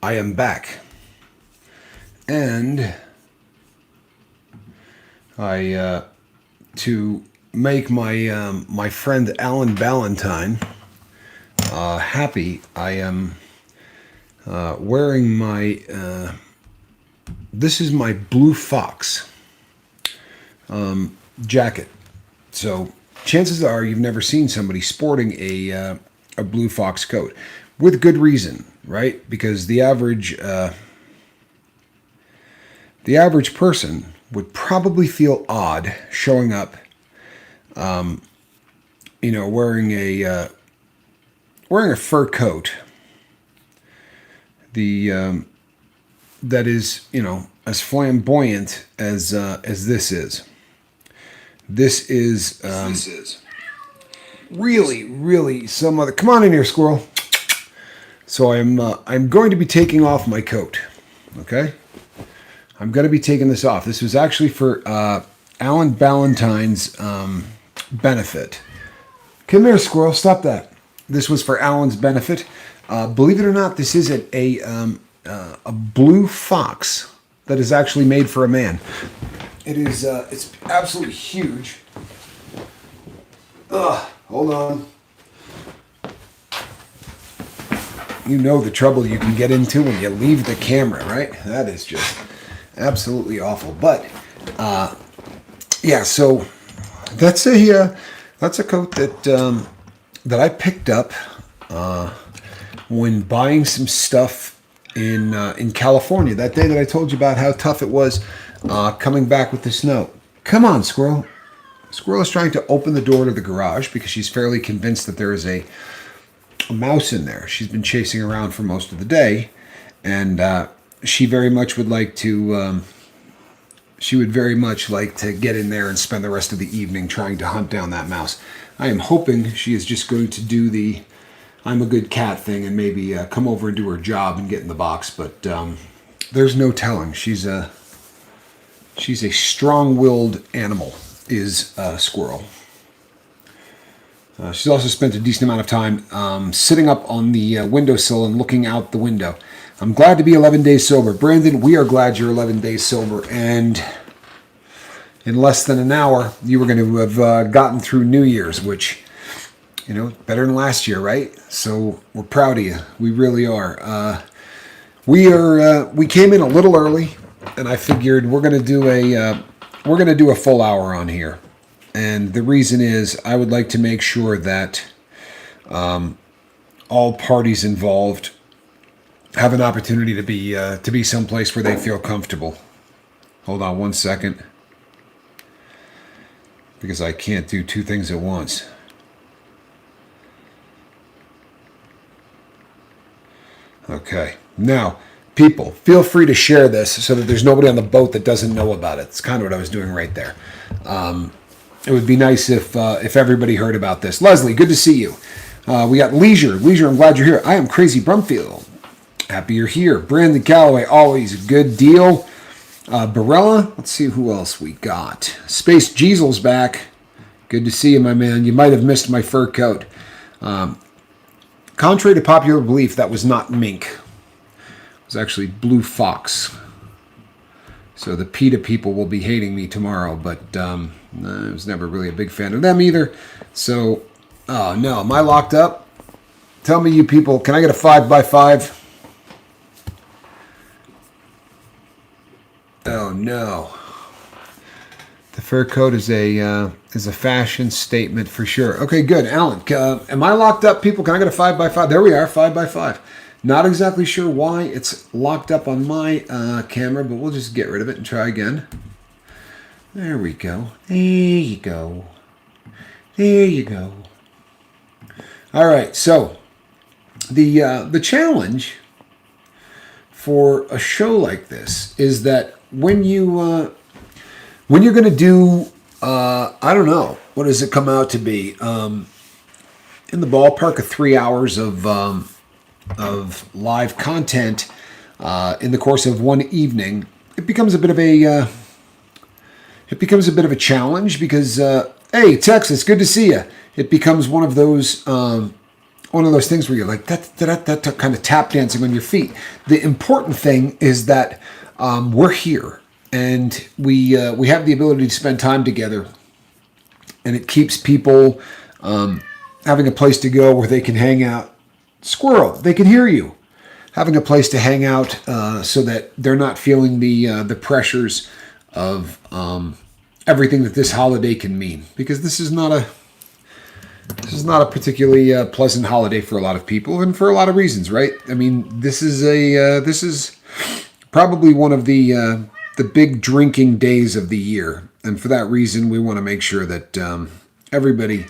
I am back. And to make my friend Alan Ballantyne happy, I am wearing my, this is my Blue Fox jacket. So chances are you've never seen somebody sporting a Blue Fox coat, with good reason, right? Because the average person would probably feel odd showing up, wearing a fur coat. That is, as flamboyant as this is. This is really, really some other. Come on in here, squirrel. So I'm going to be taking off my coat. Okay, I'm going to be taking this off. This was actually for Alan Ballantyne's benefit. Come here, squirrel. Stop that. This was for Alan's benefit. Believe it or not, this is a Blue Fox that is actually made for a man. It is. It's absolutely huge. Hold on. You know the trouble you can get into when you leave the camera, right? That is just absolutely awful. But yeah, so that's a coat that I picked up when buying some stuff in California that day that I told you about how tough it was coming back with the snow. Come on, squirrel. Squirrel is trying to open the door to the garage because she's fairly convinced that there is a mouse in there. She's been chasing around for most of the day, and she very much would like to. She would very much like to get in there and spend the rest of the evening trying to hunt down that mouse. I am hoping she is just going to do the "I'm a good cat" thing and maybe come over and do her job and get in the box. But there's no telling. She's a strong-willed animal. Is a squirrel. She's also spent a decent amount of time sitting up on the windowsill and looking out the window. I'm glad to be 11 days sober. Brandon, we are glad you're 11 days sober. And in less than an hour, you were going to have gotten through New Year's, which, better than last year, right? So we're proud of you. We really are. We came in a little early, and I figured we're going to do a full hour on here. And the reason is I would like to make sure that all parties involved have an opportunity to be someplace where they feel comfortable. Hold on one second. Because I can't do two things at once. Okay. Now, people, feel free to share this so that there's nobody on the boat that doesn't know about it. It's kind of what I was doing right there. It would be nice if everybody heard about this. Leslie, good to see you. We got Leisure. Leisure, I'm glad you're here. I am Crazy Brumfield. Happy you're here. Brandon Calloway, always a good deal. Barella, let's see who else we got. Space Jeezel's back. Good to see you, my man. You might have missed my fur coat. Contrary to popular belief, that was not mink. It was actually Blue Fox. So the PETA people will be hating me tomorrow, but I was never really a big fan of them either. So, oh no, am I locked up? Tell me, you people, can I get a 5x5? Oh no. The fur coat is a fashion statement for sure. Okay, good. Alan, am I locked up, people? Can I get a 5x5? There we are, 5x5. Not exactly sure why it's locked up on my camera, but we'll just get rid of it and try again. There we go. There you go. There you go. All right, so the challenge for a show like this is that when you're going to do, I don't know, what does it come out to be? In the ballpark of 3 hours of live content in the course of one evening, it becomes a bit of a challenge because hey, Texas, good to see you. It becomes one of those one of those things where you're like that kind of tap dancing on your feet. The important thing is that we're here and we have the ability to spend time together, and it keeps people having a place to go where they can hang out. Squirrel, they can hear you. Having a place to hang out so that they're not feeling the pressures of everything that this holiday can mean, because this is not a particularly pleasant holiday for a lot of people, and for a lot of reasons, right? I mean, this is probably one of the big drinking days of the year, and for that reason, we want to make sure that everybody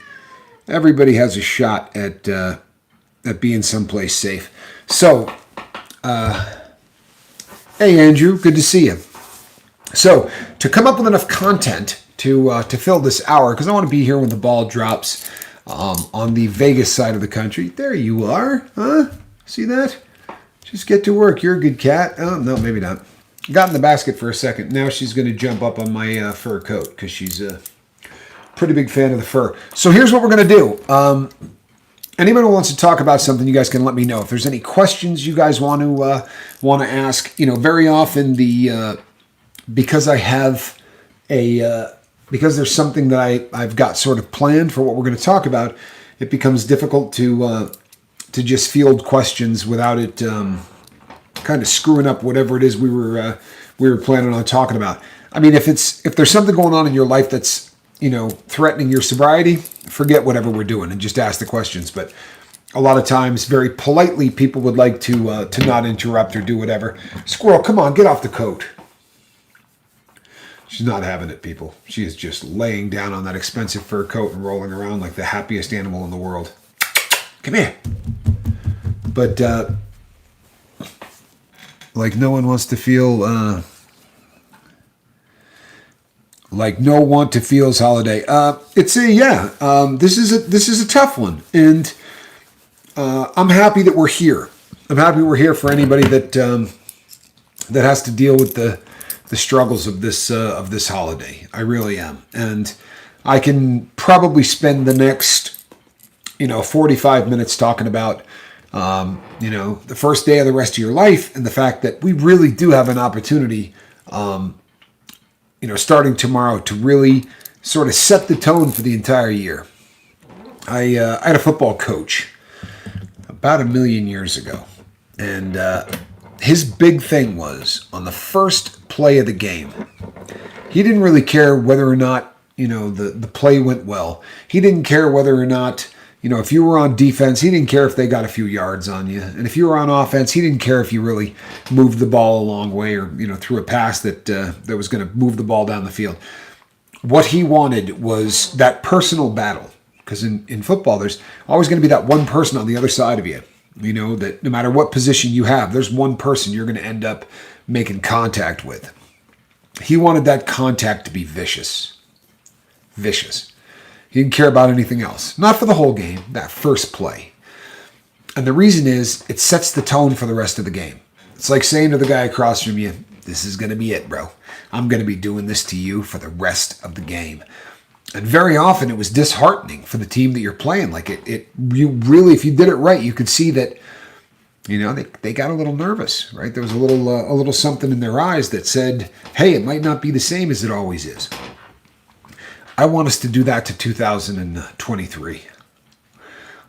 has a shot at being someplace safe. So, hey Andrew, good to see you. So, to come up with enough content to fill this hour, because I want to be here when the ball drops on the Vegas side of the country. There you are, huh? See that? Just get to work. You're a good cat. Oh, no, maybe not. Got in the basket for a second. Now she's going to jump up on my fur coat because she's a pretty big fan of the fur. So here's what we're going to do. Anybody who wants to talk about something, you guys can let me know. If there's any questions you guys want to ask, very often because I have because there's something that I've got sort of planned for what we're going to talk about, it becomes difficult to just field questions without it kind of screwing up whatever it is we were planning on talking about. I mean, if there's something going on in your life that's threatening your sobriety, forget whatever we're doing and just ask the questions. But a lot of times, very politely, people would like to not interrupt or do whatever. Squirrel, come on, get off the coat. She's not having it, people. She is just laying down on that expensive fur coat and rolling around like the happiest animal in the world. Come here. But like no one wants to feel like no want to feels holiday. This is a tough one, and I'm happy that we're here. I'm happy we're here for anybody that has to deal with the struggles of this holiday. I really am, and I can probably spend the next 45 minutes talking about the first day of the rest of your life, and the fact that we really do have an opportunity starting tomorrow to really sort of set the tone for the entire year. I had a football coach about 1 million years ago, and his big thing was on the first play of the game, he didn't really care whether or not the play went well. He didn't care whether or not if you were on defense, he didn't care if they got a few yards on you. And if you were on offense, he didn't care if you really moved the ball a long way or, threw a pass that was going to move the ball down the field. What he wanted was that personal battle. Because in football, there's always going to be that one person on the other side of you. That no matter what position you have, there's one person you're going to end up making contact with. He wanted that contact to be vicious. Vicious. He didn't care about anything else. Not for the whole game, that first play. And the reason is, it sets the tone for the rest of the game. It's like saying to the guy across from you, this is going to be it, bro. I'm going to be doing this to you for the rest of the game. And very often it was disheartening for the team that you're playing. Like you really, if you did it right, you could see that, they got a little nervous, right? There was a little something in their eyes that said, hey, it might not be the same as it always is. I want us to do that to 2023.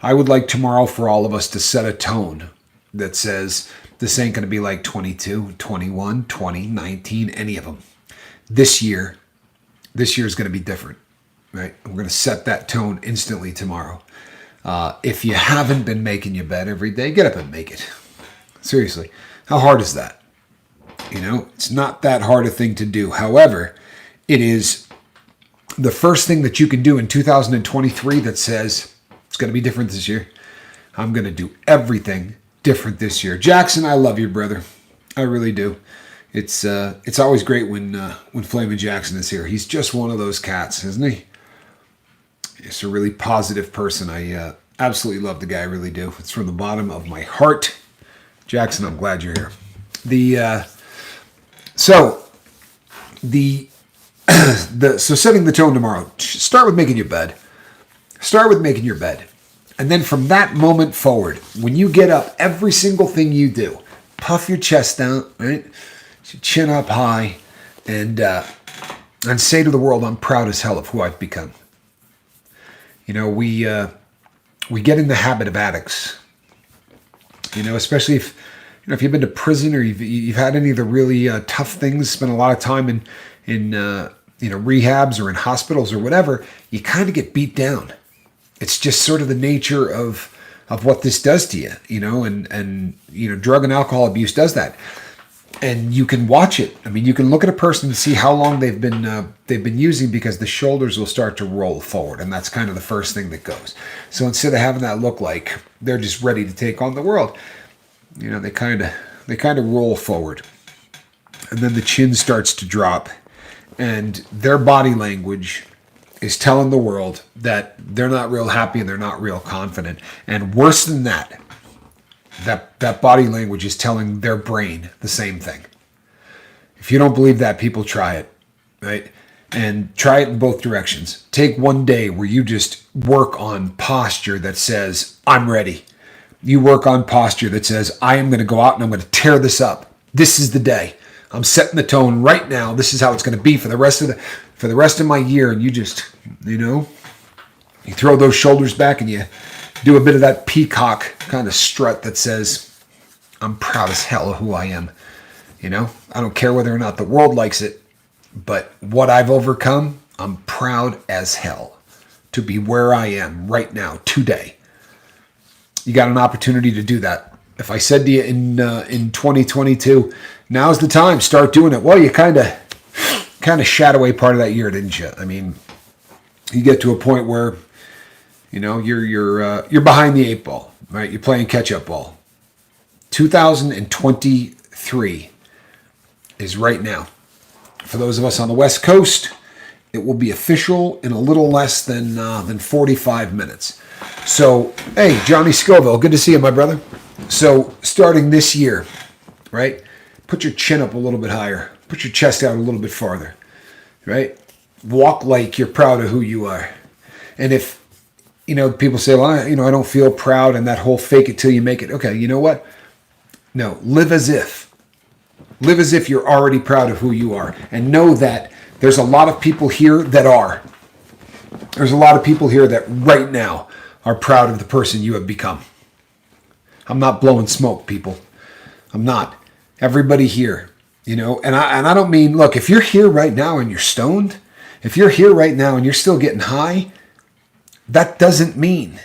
I would like tomorrow for all of us to set a tone that says this ain't going to be like 22, 21, 20, 19, any of them. This year is going to be different, right? We're going to set that tone instantly tomorrow. If you haven't been making your bed every day, get up and make it. Seriously, how hard is that? It's not that hard a thing to do. However, it is the first thing that you can do in 2023 that says it's going to be different this year. I'm going to do everything different this year. Jackson, I love you, brother. I really do. It's always great when Flamin' Jackson is here. He's just one of those cats, isn't he? He's a really positive person. I absolutely love the guy. I really do. It's from the bottom of my heart. Jackson, I'm glad you're here. So setting the tone tomorrow. Start with making your bed. Start with making your bed. And then from that moment forward, when you get up, every single thing you do, puff your chest out, right? Your chin up high, and say to the world, I'm proud as hell of who I've become. You know, we get in the habit of addicts. You know, especially if you've been to prison or you've had any of the really tough things, spent a lot of time in rehabs or in hospitals or whatever, you kind of get beat down. It's just sort of the nature of what this does to you, you know, and drug and alcohol abuse does that. And you can watch it. I mean, you can look at a person and see how long they've been using, because the shoulders will start to roll forward, and that's kind of the first thing that goes. So instead of having that look like they're just ready to take on the world, you know, they kind of roll forward, and then the chin starts to drop, and their body language is telling the world that they're not real happy and they're not real confident. And worse than that, that body language is telling their brain the same thing. If you don't believe that, people try it, right? And try it in both directions. Take one day where you just work on posture that says, I'm ready. You work on posture that says, I am going to go out and I'm going to tear this up. This is the day. I'm setting the tone right now. This is how it's going to be for the rest of my year. And you just, you throw those shoulders back and you do a bit of that peacock kind of strut that says, I'm proud as hell of who I am. You know, I don't care whether or not the world likes it, but what I've overcome, I'm proud as hell to be where I am right now, today. You got an opportunity to do that. If I said to you in 2022, now's the time, start doing it. Well, you kind of shat away part of that year, didn't you? I mean, you get to a point where, you know, you're behind the eight ball, right? You're playing catch up ball. 2023 is right now. For those of us on the West Coast, it will be official in a little less than 45 minutes. So, hey, Johnny Scoville, good to see you, my brother. So, starting this year, right? Put your chin up a little bit higher. Put your chest out a little bit farther, right? Walk like you're proud of who you are. And if, people say, well, I don't feel proud, and that whole fake it till you make it. Okay, you know what? No, live as if. Live as if you're already proud of who you are. And know that there's a lot of people here that are. There's a lot of people here that right now are proud of the person you have become. I'm not blowing smoke, people. I'm not. Everybody here, and I don't mean, look, if you're here right now and you're stoned, if you're here right now and you're still getting high, that doesn't mean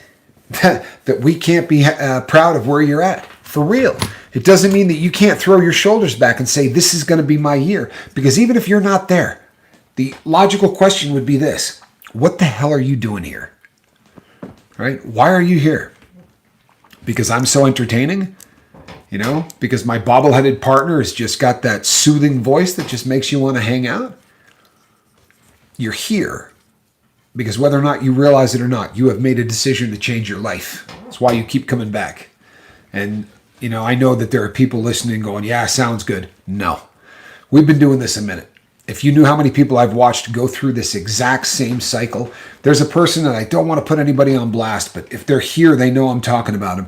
that we can't be proud of where you're at. For real. It doesn't mean that you can't throw your shoulders back and say, this is going to be my year. Because even if you're not there, the logical question would be this: what the hell are you doing here? Right? Why are you here? Because I'm so entertaining? Because my bobbleheaded partner has just got that soothing voice that just makes you want to hang out? You're here because whether or not you realize it or not, you have made a decision to change your life. That's why you keep coming back. And, I know that there are people listening going, yeah, sounds good. No. We've been doing this a minute. If you knew how many people I've watched go through this exact same cycle, there's a person that I don't want to put anybody on blast, but if they're here, they know I'm talking about him.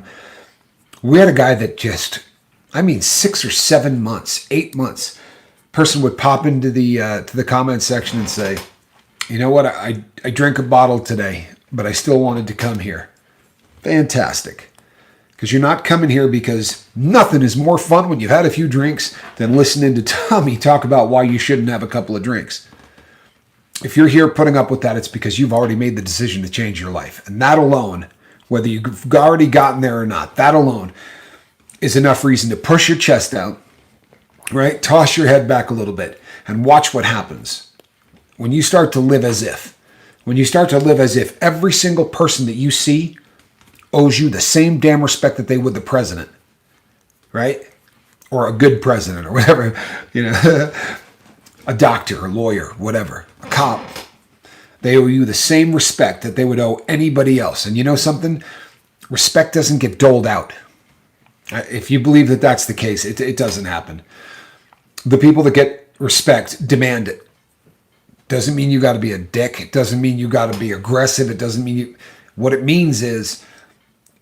We had a guy that 6 or 7 months, 8 months, person would pop into the comment section and say, you know what, I drank a bottle today, but I still wanted to come here. Fantastic. Because you're not coming here because nothing is more fun when you've had a few drinks than listening to Tommy talk about why you shouldn't have a couple of drinks. If you're here putting up with that, it's because you've already made the decision to change your life. And that alone, whether you've already gotten there or not, that alone is enough reason to push your chest out, right? Toss your head back a little bit and watch what happens. When you start to live as if, every single person that you see owes you the same damn respect that they would the president, right? Or a good president or whatever, a doctor, a lawyer, whatever, a cop. They owe you the same respect that they would owe anybody else. And you know something? Respect doesn't get doled out. If you believe that that's the case, it doesn't happen. The people that get respect demand it. Doesn't mean you got to be a dick. It doesn't mean you got to be aggressive. It doesn't mean you... What it means is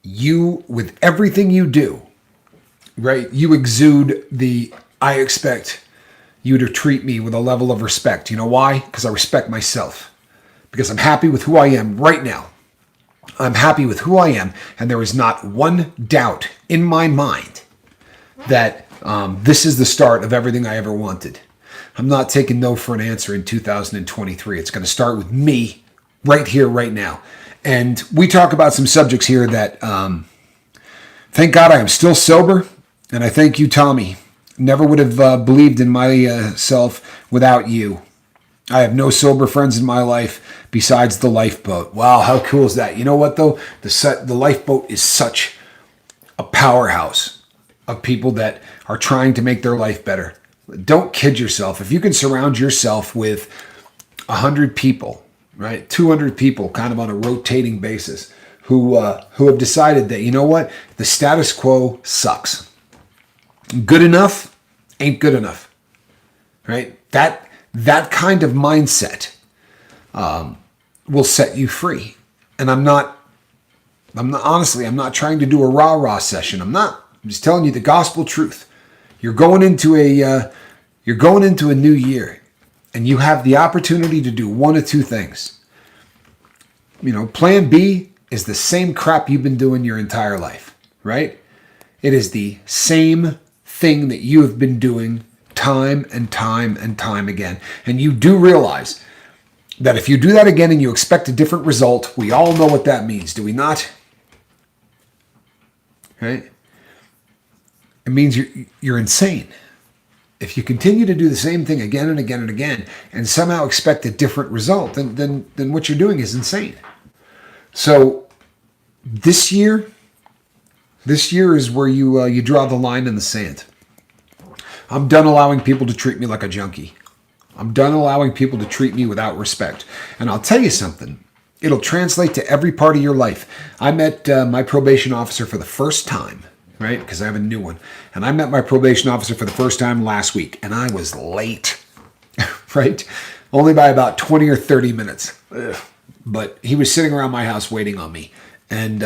you, with everything you do, right, you exude I expect you to treat me with a level of respect. You know why? Because I respect myself. Because I'm happy with who I am right now. I'm happy with who I am, and there is not one doubt in my mind that this is the start of everything I ever wanted. I'm not taking no for an answer in 2023. It's going to start with me right here, right now. And we talk about some subjects here that, thank God I am still sober. And I thank you, Tommy. Never would have believed in myself without you. I have no sober friends in my life besides the lifeboat. Wow, how cool is that? You know what, though? The lifeboat is such a powerhouse of people that are trying to make their life better. Don't kid yourself. If you can surround yourself with 100 people, right, 200 people, kind of on a rotating basis, who have decided that, you know what, the status quo sucks. Good enough ain't good enough, right? That kind of mindset will set you free. And I'm not trying to do a rah-rah session. I'm just telling you the gospel truth. You're going into a new year, and you have the opportunity to do one of two things. You know, plan B is the same crap you've been doing your entire life, right? It is the same thing that you have been doing time and time and time again. And you do realize that if you do that again and you expect a different result, we all know what that means, do we not? Right? It means you're insane. If you continue to do the same thing again and again and again and somehow expect a different result, then what you're doing is insane. So this year is where you draw the line in the sand. I'm done allowing people to treat me like a junkie. I'm done allowing people to treat me without respect. And I'll tell you something. It'll translate to every part of your life. I met my probation officer for the first time, right? Because I have a new one. And I met my probation officer for the first time last week. And I was late, right? Only by about 20 or 30 minutes. Ugh. But he was sitting around my house waiting on me. And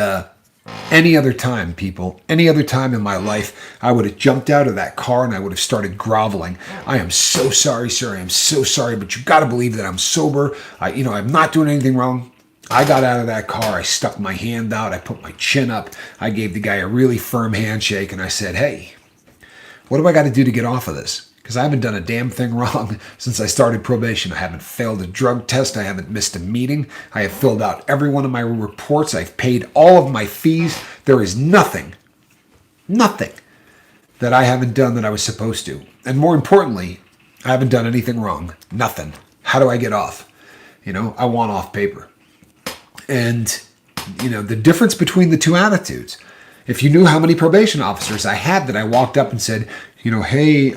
any other time, people, any other time in my life, I would have jumped out of that car and I would have started groveling. I am so sorry, sir. I am so sorry, but you got to believe that I'm sober. I'm not doing anything wrong. I got out of that car. I stuck my hand out. I put my chin up. I gave the guy a really firm handshake and I said, hey, what do I got to do to get off of this? Because I haven't done a damn thing wrong since I started probation. I haven't failed a drug test. I haven't missed a meeting. I have filled out every one of my reports. I've paid all of my fees. There is nothing that I haven't done that I was supposed to. And more importantly, I haven't done anything wrong. Nothing. How do I get off? I want off paper. And, the difference between the two attitudes. If you knew how many probation officers I had that I walked up and said, hey,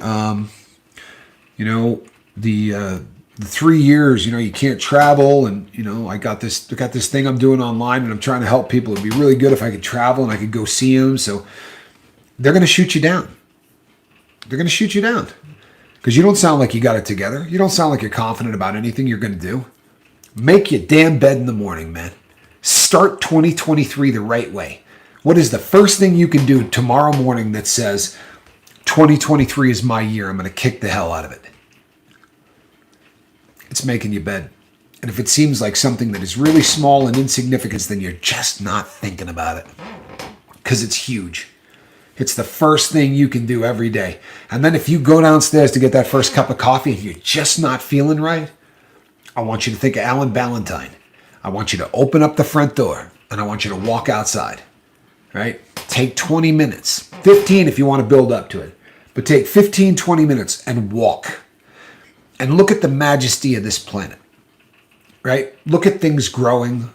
the 3 years, you can't travel, and I got this thing I'm doing online, and I'm trying to help people. It'd be really good if I could travel and I could go see them. So they're going to shoot you down. They're going to shoot you down because you don't sound like you got it together. You don't sound like you're confident about anything you're going to do. Make your damn bed in the morning, man. Start 2023 the right way. What is the first thing you can do tomorrow morning that says 2023 is my year? I'm going to kick the hell out of it. It's making your bed. And if it seems like something that is really small and insignificant, then you're just not thinking about it. Because it's huge. It's the first thing you can do every day. And then if you go downstairs to get that first cup of coffee and you're just not feeling right, I want you to think of Alan Ballantyne. I want you to open up the front door and I want you to walk outside. Right? Take 20 minutes. 15 if you want to build up to it. But take 15, 20 minutes and walk. And look at the majesty of this planet. Right? Look at things growing,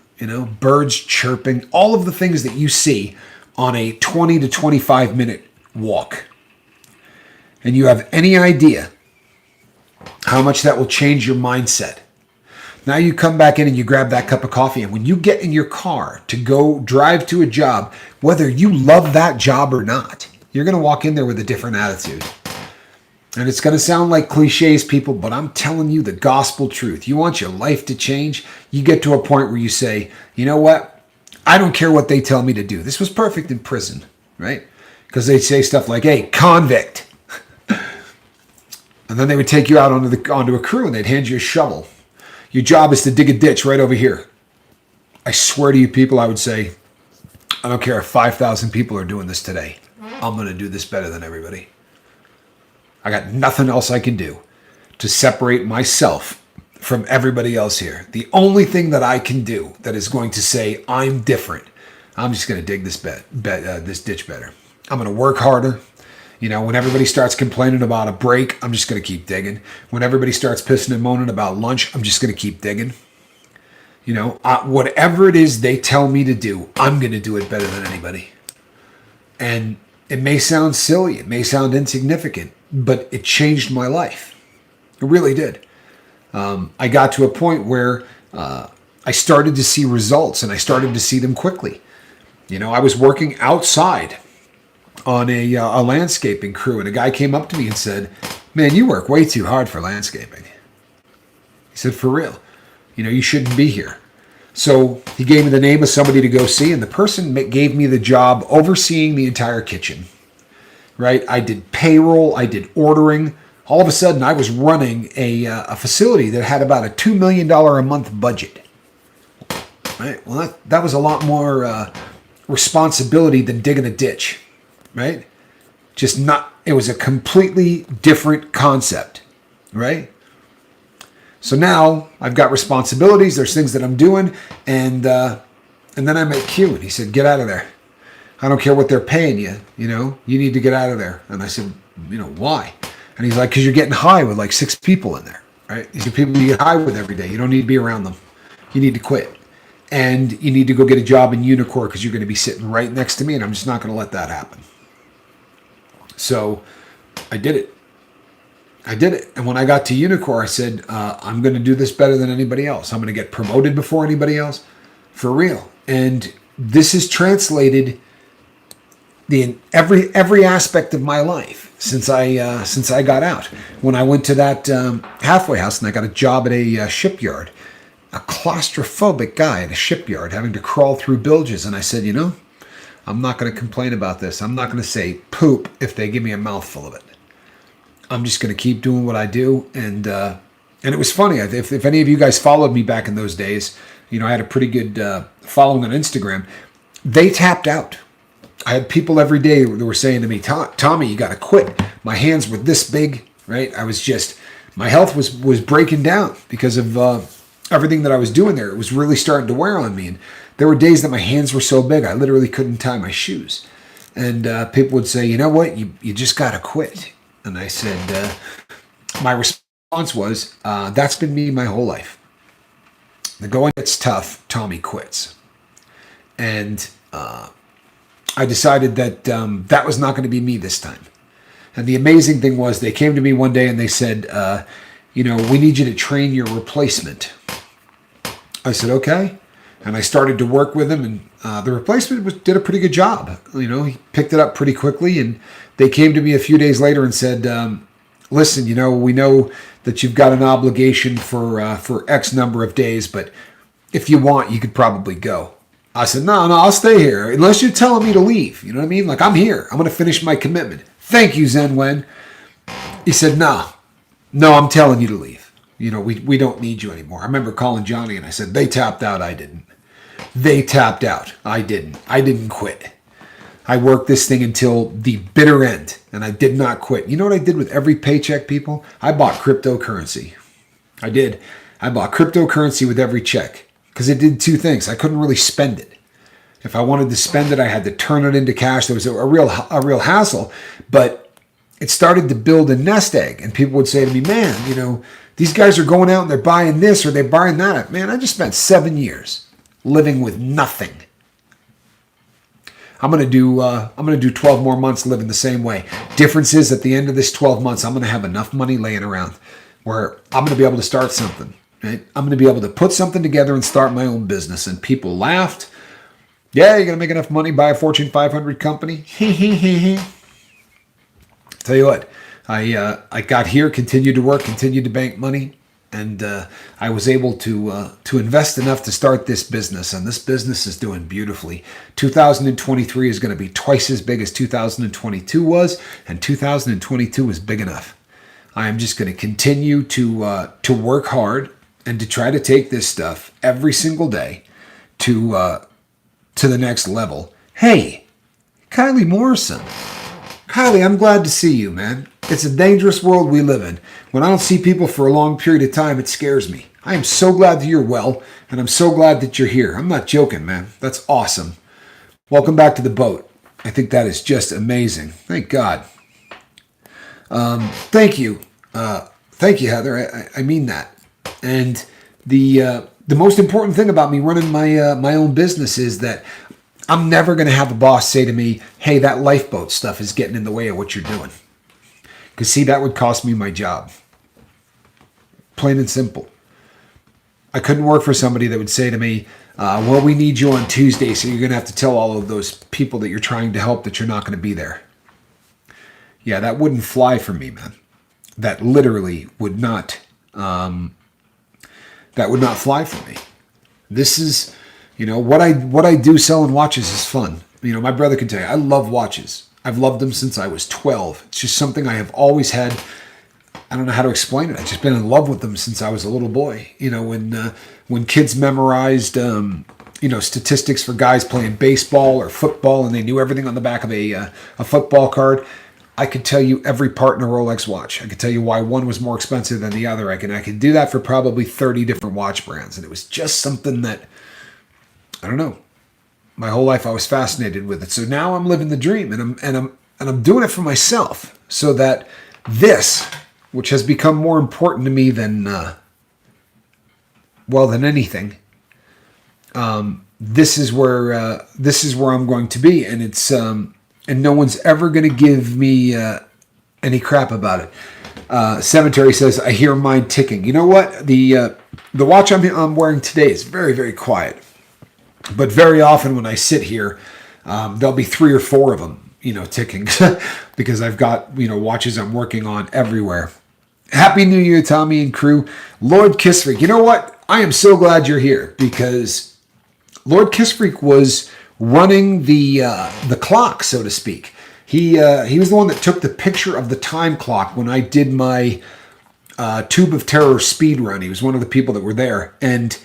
birds chirping, all of the things that you see on a 20 to 25 minute walk. And you have any idea how much that will change your mindset. Now you come back in and you grab that cup of coffee, and when you get in your car to go drive to a job, whether you love that job or not, you're going to walk in there with a different attitude. And it's going to sound like cliches, people, but I'm telling you the gospel truth. You want your life to change? You get to a point where you say, you know what? I don't care what they tell me to do. This was perfect in prison, right? Because they'd say stuff like, hey, convict. And then they would take you out onto a crew and they'd hand you a shovel. Your job is to dig a ditch right over here. I swear to you people, I would say, I don't care if 5,000 people are doing this today. I'm going to do this better than everybody. I got nothing else I can do to separate myself from everybody else here. The only thing that I can do that is going to say I'm different, I'm just going to dig this ditch better. I'm going to work harder. You know, when everybody starts complaining about a break, I'm just going to keep digging. When everybody starts pissing and moaning about lunch, I'm just going to keep digging. You know, whatever it is they tell me to do, I'm going to do it better than anybody. And it may sound silly, it may sound insignificant, but it changed my life. It really did. I got to a point where I started to see results, and I started to see them quickly. You know, I was working outside on a landscaping crew, and a guy came up to me and said, man, you work way too hard for landscaping. He said, for real, you know, you shouldn't be here. So he gave me the name of somebody to go see, and the person gave me the job overseeing the entire kitchen, right? I did payroll, I did ordering. All of a sudden, I was running a facility that had about a $2 million a month budget. Right? Well, that was a lot more responsibility than digging a ditch. Right? It was a completely different concept, right? So now I've got responsibilities, there's things that I'm doing, and then I met Q, and he said, get out of there. I don't care what they're paying you, you know, you need to get out of there. And I said, you know, why? And he's like, because you're getting high with like 6 people in there, right? These are people you get high with every day. You don't need to be around them. You need to quit. And you need to go get a job in Unicor because you're going to be sitting right next to me, and I'm just not going to let that happen. So I did it. And when I got to Unicor, I said, I'm going to do this better than anybody else. I'm going to get promoted before anybody else, for real. And this has translated every aspect of my life since I got out. When I went to that halfway house and I got a job at a shipyard, a claustrophobic guy at a shipyard having to crawl through bilges. And I said, you know, I'm not going to complain about this. I'm not going to say poop if they give me a mouthful of it. I'm just going to keep doing what I do. And it was funny. If any of you guys followed me back in those days, you know, I had a pretty good following on Instagram. They tapped out. I had people every day that were saying to me, Tommy, you got to quit. My hands were this big, right? My health was breaking down because of everything that I was doing there. It was really starting to wear on me. And there were days that my hands were so big, I literally couldn't tie my shoes. And people would say, you know what, you just got to quit. And I said, my response was, that's been me my whole life. The going gets tough, Tommy quits. And I decided that that was not going to be me this time. And the amazing thing was they came to me one day and they said, you know, we need you to train your replacement. I said, okay. And I started to work with him, and the replacement did a pretty good job. You know, he picked it up pretty quickly, and they came to me a few days later and said, listen, you know, we know that you've got an obligation for X number of days, but if you want, you could probably go. I said, no, I'll stay here, unless you're telling me to leave. You know what I mean? Like, I'm here. I'm going to finish my commitment. Thank you, Zen Wen. He said, no, I'm telling you to leave. You know, we don't need you anymore. I remember calling Johnny, and I said, they tapped out. I didn't. They tapped out. I didn't. I didn't quit. I worked this thing until the bitter end, and I did not quit. You know what I did with every paycheck, people? I bought cryptocurrency. I did. I bought cryptocurrency with every check because it did 2 things. I couldn't really spend it. If I wanted to spend it, I had to turn it into cash. There was a real hassle, but it started to build a nest egg, and people would say to me, man, you know, these guys are going out and they're buying this or they're buying that. Man, I just spent 7 years living with nothing. I'm going to do 12 more months living the same way. Difference is at the end of this 12 months, I'm going to have enough money laying around where I'm going to be able to start something. Right? I'm going to be able to put something together and start my own business. And people laughed. Yeah, you're going to make enough money, buy a Fortune 500 company. Tell you what, I got here, continued to work, continued to bank money. And I was able to invest enough to start this business, and this business is doing beautifully. 2023 is going to be twice as big as 2022 was, and 2022 was big enough. I am just going to continue to work hard and to try to take this stuff every single day to the next level. Hey, Kylie Morrison. Kylie, I'm glad to see you, man. It's a dangerous world we live in. When I don't see people for a long period of time, it scares me. I am so glad that you're well, and I'm so glad that you're here. I'm not joking, man. That's awesome. Welcome back to the boat. I think that is just amazing. Thank God. Thank you. Thank you, Heather. I mean that. And the most important thing about me running my own business is that I'm never going to have a boss say to me, hey, that lifeboat stuff is getting in the way of what you're doing. Because, see, that would cost me my job. Plain and simple. I couldn't work for somebody that would say to me, well, we need you on Tuesday, so you're going to have to tell all of those people that you're trying to help that you're not going to be there. Yeah, that wouldn't fly for me, man. That literally would not, fly for me. This is, what I do selling watches is fun. My brother can tell you, I love watches. I've loved them since I was 12. It's just something I have always had. I don't know how to explain it. I've just been in love with them since I was a little boy. When kids memorized, statistics for guys playing baseball or football, and they knew everything on the back of a football card, I could tell you every part in a Rolex watch. I could tell you why one was more expensive than the other. I could do that for probably 30 different watch brands, and it was just something that, I don't know. My whole life I was fascinated with it. So now I'm living the dream, and I'm doing it for myself, so that this, which has become more important to me than anything, this is where I'm going to be, and it's and no one's ever going to give me any crap about it. Cemetery says, I hear mine ticking. You know what? The watch I'm wearing today is very, very quiet. But very often when I sit here, there'll be 3 or 4 of them, ticking because I've got, watches I'm working on everywhere. Happy New Year, Tommy and crew. Lord Kissfreak. You know what? I am so glad you're here because Lord Kissfreak was running the clock, so to speak. He was the one that took the picture of the time clock when I did my Tube of Terror speed run. He was one of the people that were there. And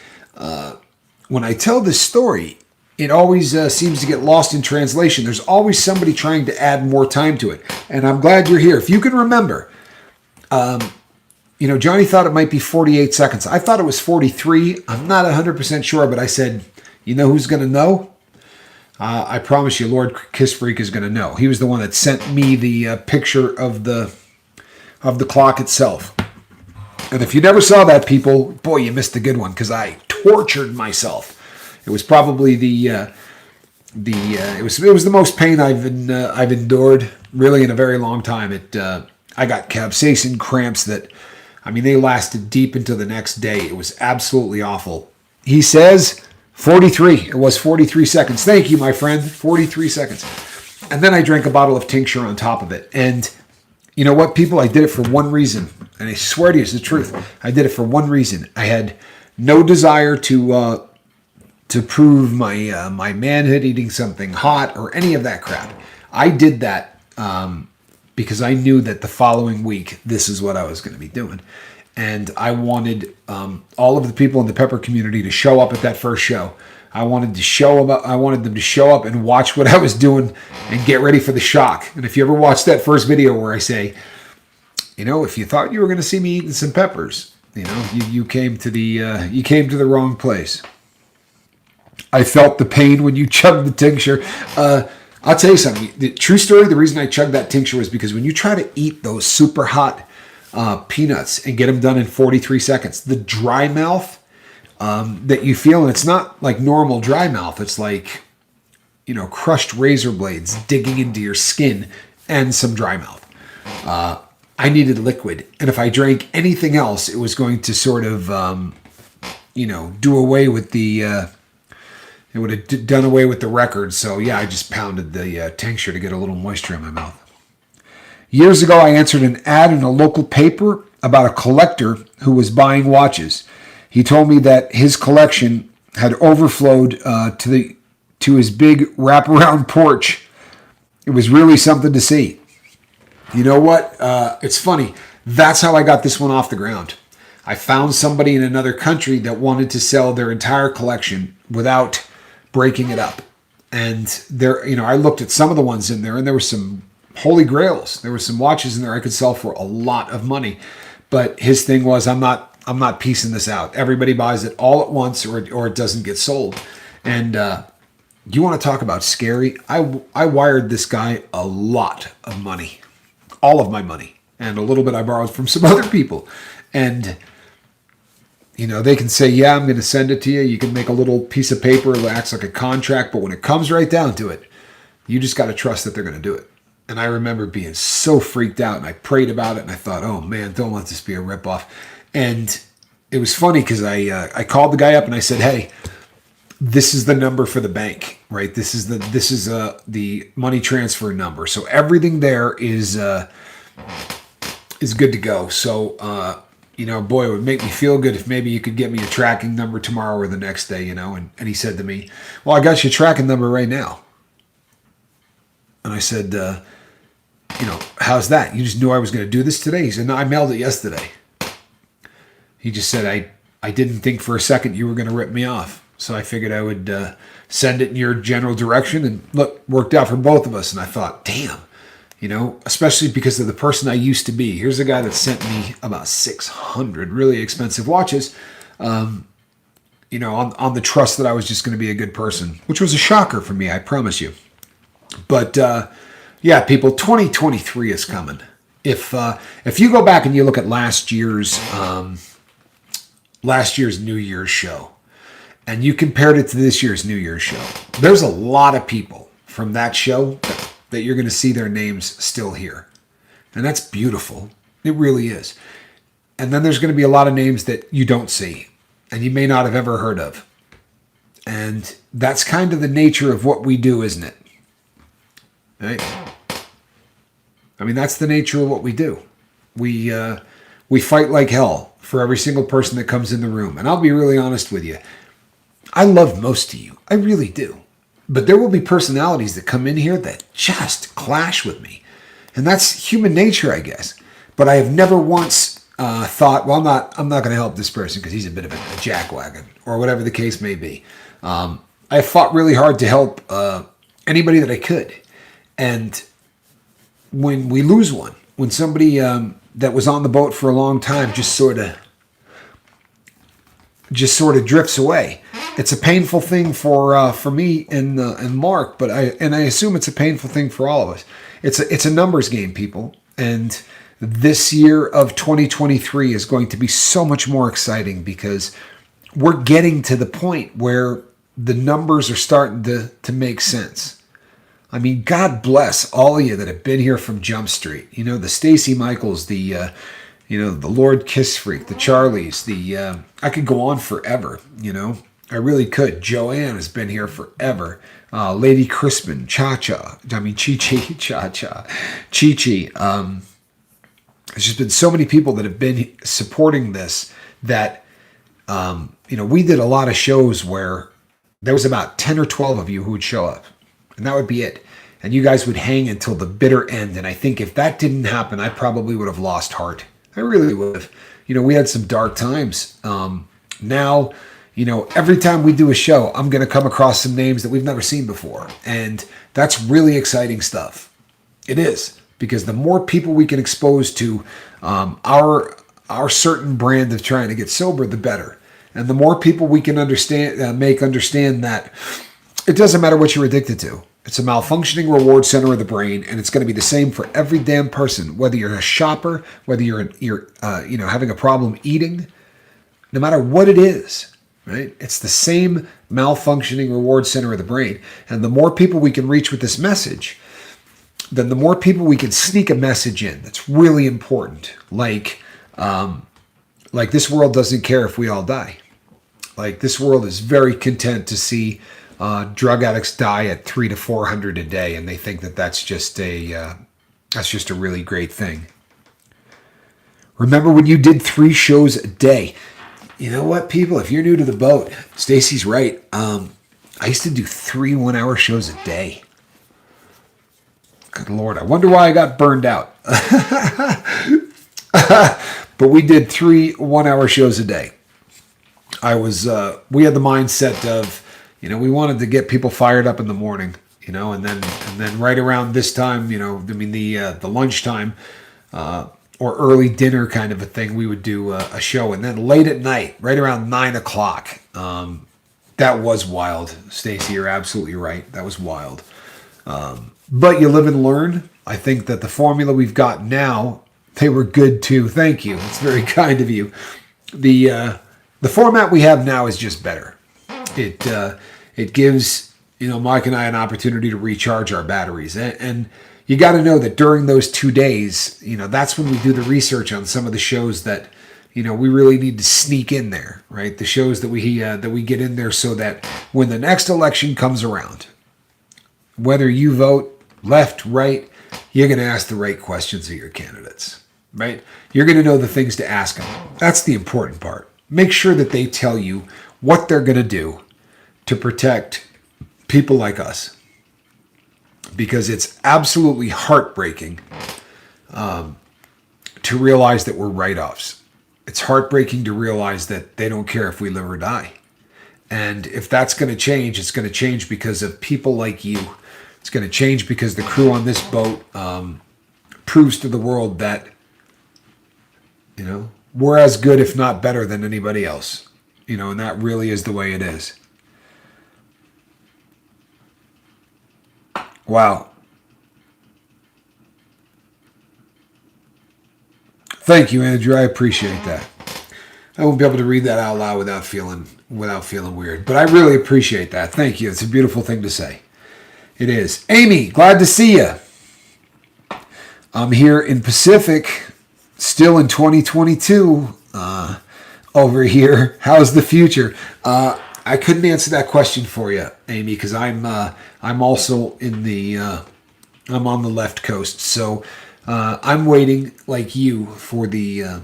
when I tell this story, it always seems to get lost in translation. There's always somebody trying to add more time to it. And I'm glad you're here. If you can remember, Johnny thought it might be 48 seconds. I thought it was 43. I'm not 100% sure, but I said, who's going to know? I promise you, Lord Kissfreak is going to know. He was the one that sent me the picture of the clock itself. And if you never saw that, people, boy, you missed a good one because I tortured myself. It was probably it was the most pain I've endured really in a very long time. I got capsaicin cramps that, they lasted deep into the next day. It was absolutely awful. He says 43. It was 43 seconds. Thank you, my friend. 43 seconds. And then I drank a bottle of tincture on top of it. And you know what, people? I did it for one reason. And I swear to you, it's the truth. I did it for one reason. I had no desire to prove my manhood eating something hot or any of that crap. I did that because I knew that the following week, this is what I was going to be doing. And I wanted all of the people in the Pepper community to show up at that first show. I wanted them to show up and watch what I was doing and get ready for the shock. And if you ever watched that first video where I say, if you thought you were going to see me eating some peppers, you came to the wrong place. I felt the pain when you chugged the tincture. I'll tell you something. The true story, the reason I chugged that tincture was because when you try to eat those super hot peanuts and get them done in 43 seconds, the dry mouth that you feel, and it's not like normal dry mouth. It's like, crushed razor blades digging into your skin and some dry mouth. I needed liquid. And if I drank anything else, it was going to sort of, do away with the... It would have done away with the record. So, yeah, I just pounded the tincture to get a little moisture in my mouth. Years ago, I answered an ad in a local paper about a collector who was buying watches. He told me that his collection had overflowed to his big wraparound porch. It was really something to see. You know what? It's funny. That's how I got this one off the ground. I found somebody in another country that wanted to sell their entire collection without breaking it up. And there, I looked at some of the ones in there, and there were some holy grails. There were some watches in there I could sell for a lot of money. But his thing was, I'm not piecing this out. Everybody buys it all at once, or it doesn't get sold. And you want to talk about scary? I wired this guy a lot of money, all of my money, and a little bit I borrowed from some other people. And they can say, yeah, I'm going to send it to you. You can make a little piece of paper that acts like a contract. But when it comes right down to it, you just got to trust that they're going to do it. And I remember being so freaked out, and I prayed about it, and I thought, oh, man, don't let this be a ripoff. And it was funny because I called the guy up, and I said, hey, this is the number for the bank, right? This is the money transfer number. So everything there is good to go. So, boy, it would make me feel good if maybe you could get me a tracking number tomorrow or the next day, And he said to me, well, I got your tracking number right now. And I said, how's that? You just knew I was going to do this today? He said, no, I mailed it yesterday. He just said, I didn't think for a second you were going to rip me off. So I figured I would send it in your general direction. And look, worked out for both of us. And I thought, damn. Especially because of the person I used to be. Here's a guy that sent me about 600 really expensive watches, on the trust that I was just going to be a good person, which was a shocker for me, I promise you. But, yeah, people, 2023 is coming. If you go back and you look at last year's New Year's show, and you compared it to this year's New Year's show, there's a lot of people from that show that you're going to see their names still here. And that's beautiful. It really is. And then there's going to be a lot of names that you don't see and you may not have ever heard of. And that's kind of the nature of what we do, isn't it? Right? I mean, that's the nature of what we do. We fight like hell for every single person that comes in the room. And I'll be really honest with you. I love most of you. I really do. But there will be personalities that come in here that just clash with me. And that's human nature, I guess. But I have never once thought, well, I'm not going to help this person because he's a bit of a jackwagon, or whatever the case may be. I fought really hard to help anybody that I could. And when we lose one, when somebody that was on the boat for a long time just sort of drifts away, it's a painful thing for me and Mark, but I assume it's a painful thing for all of us. It's a numbers game, people, and this year of 2023 is going to be so much more exciting because we're getting to the point where the numbers are starting to make sense. I mean, God bless all of you that have been here from Jump Street. The Stacy Michaels, the Lord Kiss Freak, the Charlies, I could go on forever, I really could. Joanne has been here forever. Lady Crispin, Chi-Chi. There's just been so many people that have been supporting this that, we did a lot of shows where there was about 10 or 12 of you who would show up. And that would be it. And you guys would hang until the bitter end. And I think if that didn't happen, I probably would have lost heart. I really would have. We had some dark times. Now, every time we do a show, I'm going to come across some names that we've never seen before. And that's really exciting stuff. It is. Because the more people we can expose to our certain brand of trying to get sober, the better. And the more people we can make understand that it doesn't matter what you're addicted to. It's a malfunctioning reward center of the brain, and it's going to be the same for every damn person, whether you're a shopper, whether you're having a problem eating, no matter what it is, right? It's the same malfunctioning reward center of the brain. And the more people we can reach with this message, then the more people we can sneak a message in that's really important. Like this world doesn't care if we all die. Like this world is very content to see drug addicts die at 300 to 400 a day, and they think that that's just a really great thing. Remember when you did 3 shows a day? You know what, people? If you're new to the boat, Stacy's right. I used to do 3 one-hour shows a day. Good Lord, I wonder why I got burned out. But we did 3 one-hour shows a day. We had the mindset of, we wanted to get people fired up in the morning, and then right around this time, the lunchtime, or early dinner kind of a thing, we would do a show. And then late at night, right around 9 o'clock, that was wild. Stacy, you're absolutely right. That was wild. But you live and learn. I think that the formula we've got now, they were good too. Thank you. It's very kind of you. The format we have now is just better. It gives, Mike and I an opportunity to recharge our batteries. And you got to know that during those 2 days, that's when we do the research on some of the shows that, we really need to sneak in there, right? The shows that we get in there so that when the next election comes around, whether you vote left, right, you're going to ask the right questions of your candidates, right? You're going to know the things to ask them. That's the important part. Make sure that they tell you what they're going to do to protect people like us. Because it's absolutely heartbreaking to realize that we're write-offs. It's heartbreaking to realize that they don't care if we live or die. And if that's going to change, it's going to change because of people like you. It's going to change because the crew on this boat proves to the world that, we're as good, if not better, than anybody else. And that really is the way it is. Wow. Thank you, Andrew. I appreciate that. I won't be able to read that out loud without feeling weird. But I really appreciate that. Thank you. It's a beautiful thing to say. It is. Amy, glad to see you. I'm here in Pacific, still in 2022. Over here. How's the future? I couldn't answer that question for you, Amy, because I'm also I'm on the left coast, so I'm waiting like you for the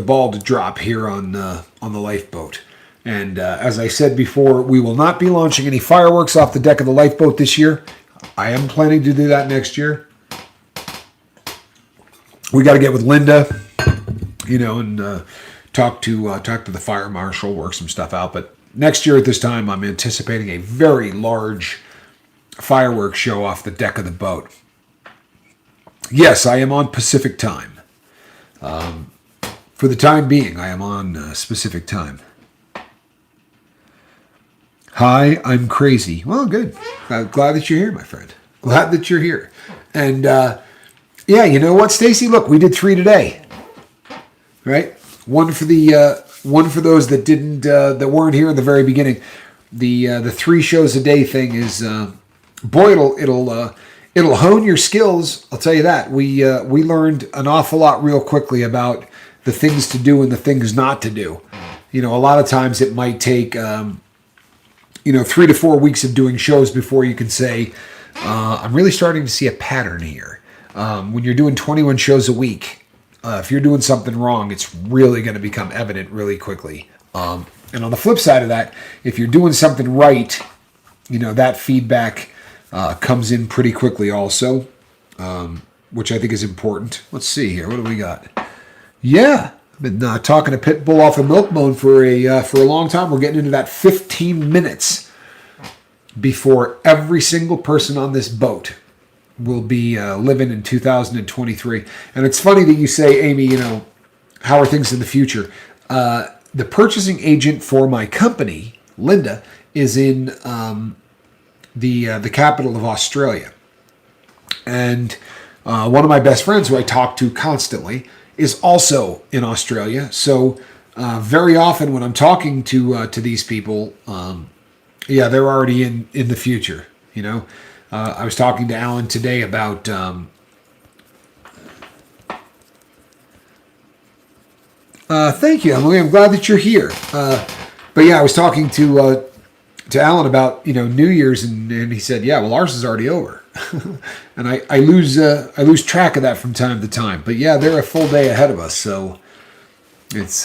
ball to drop here on the lifeboat. And as I said before, we will not be launching any fireworks off the deck of the lifeboat this year. I am planning to do that next year. We got to get with Linda, and talk to the fire marshal, work some stuff out, but. Next year at this time, I'm anticipating a very large fireworks show off the deck of the boat. Yes, I am on Pacific time. For the time being, I am on Pacific time. Hi, I'm crazy. Well, good. Glad that you're here, my friend. Glad that you're here. And yeah, you know what, Stacy? Look, we did 3 today, right? One for those that didn't that weren't here in the very beginning. The 3 shows a day thing is boy, it'll hone your skills. I'll tell you that. We learned an awful lot real quickly about the things to do and the things not to do. A lot of times it might take 3 to 4 weeks of doing shows before you can say I'm really starting to see a pattern here. When you're doing 21 shows a week. If you're doing something wrong, it's really going to become evident really quickly. And on the flip side of that, if you're doing something right, that feedback comes in pretty quickly also, which I think is important. Let's see here. What do we got? Yeah, I've been talking to Pitbull off of Milk Bone for a long time. We're getting into that 15 minutes before every single person on this boat will be living in 2023. And it's funny that you say, Amy, how are things in the future? The purchasing agent for my company, Linda, is in the capital of Australia. And one of my best friends who I talk to constantly is also in Australia. So very often when I'm talking to these people, they're already in the future, I was talking to Alan today about thank you, Emily. I'm glad that you're here. But yeah, I was talking to Alan about New Year's, and he said, yeah, well, ours is already over. and I lose track of that from time to time. But yeah, they're a full day ahead of us, so it's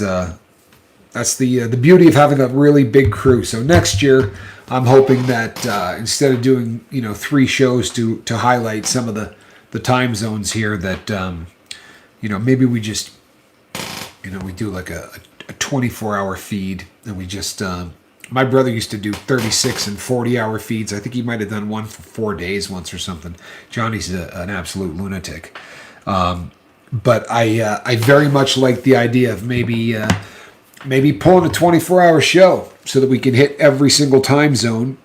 that's the beauty of having a really big crew. So next year, I'm hoping that instead of doing 3 shows to highlight some of the time zones here, that maybe we just we do like a 24-hour feed, and we just my brother used to do 36 and 40-hour feeds. I think he might have done one for 4 days once or something. Johnny's an absolute lunatic. But I very much like the idea of maybe pulling a 24-hour show so that we can hit every single time zone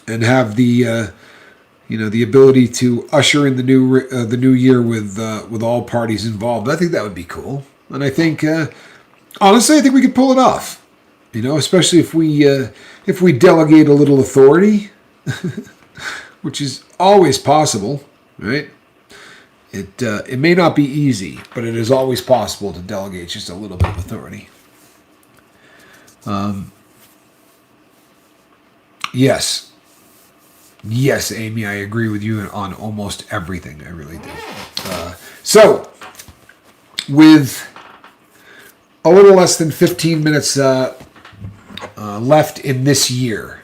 and have the the ability to usher in the new year with all parties involved. I think that would be cool, and I think honestly, I think we could pull it off. Especially if we delegate a little authority, which is always possible, right? It may not be easy, but it is always possible to delegate just a little bit of authority. Yes, Amy, I agree with you on almost everything. I really do. So, with a little less than 15 minutes left in this year,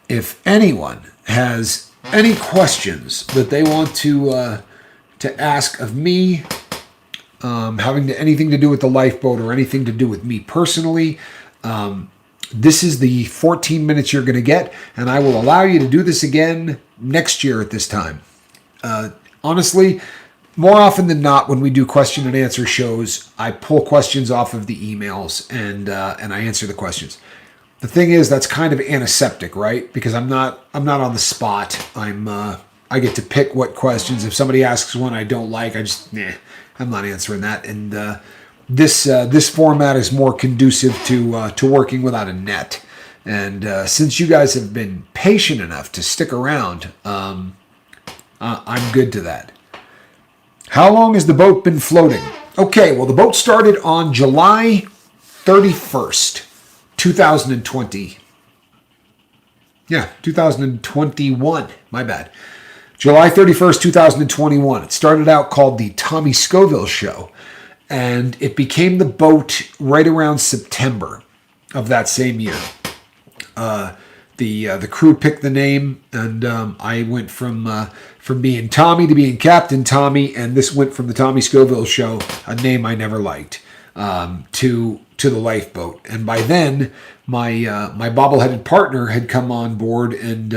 if anyone has any questions that they want to ask of me, having anything to do with the lifeboat or anything to do with me personally, this is the 14 minutes you're going to get, and I will allow you to do this again next year at this time. Honestly, more often than not, when we do question and answer shows, I pull questions off of the emails and I answer the questions. The thing is, that's kind of antiseptic, right? Because I'm not on the spot. I get to pick what questions. If somebody asks one I don't like, I'm not answering that. And this format is more conducive to working without a net. And since you guys have been patient enough to stick around, I'm good to that. How long has the boat been floating? Okay, well, the boat started on July 31st, 2020. Yeah, 2021. My bad. July 31st, 2021. It started out called the Tommy Scoville Show, and it became the boat right around September of that same year. The crew picked the name, and I went from being Tommy to being Captain Tommy, and this went from the Tommy Scoville Show, a name I never liked, to the lifeboat. And by then, my bobbleheaded partner had come on board, and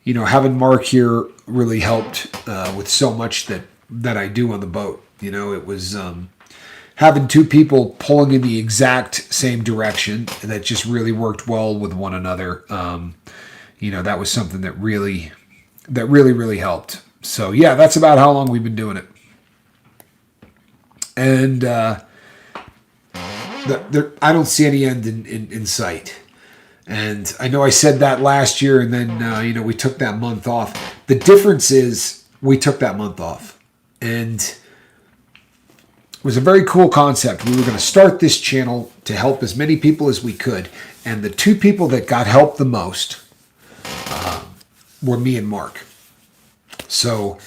having Mark here really helped with so much that I do on the boat. It was having 2 people pulling in the exact same direction that just really worked well with one another. That was something that really helped. So yeah, that's about how long we've been doing it. And I don't see any end in sight. And I know I said that last year, and then we took that month off. The difference is we took that month off, and it was a very cool concept. We were going to start this channel to help as many people as we could, and the 2 people that got helped the most were me and Mark. So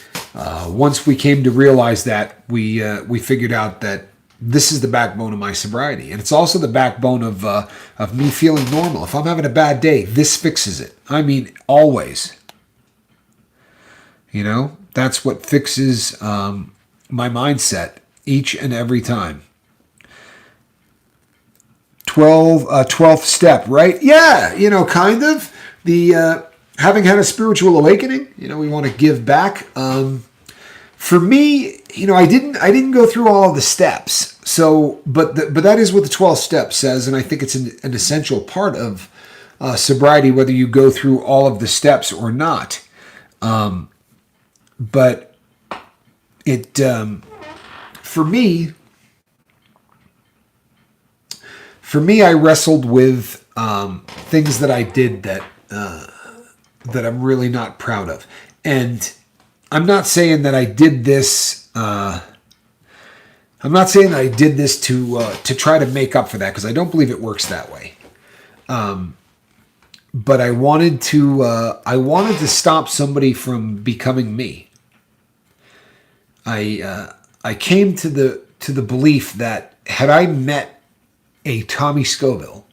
once we came to realize that, we figured out that this is the backbone of my sobriety, and it's also the backbone of me feeling normal. If I'm having a bad day, this fixes it. I mean, always. That's what fixes my mindset each and every time. 12th step, right? Yeah, kind of. The having had a spiritual awakening, we want to give back. For me, I didn't go through all of the steps. So, but that is what the 12th step says, and I think it's an essential part of sobriety, whether you go through all of the steps or not. But it for me, I wrestled with things that I did that I'm really not proud of, and I'm not saying that I did this. I'm not saying that I did this to try to make up for that, because I don't believe it works that way. but I wanted to stop somebody from becoming me. I came to the belief that had I met a Tommy Scoville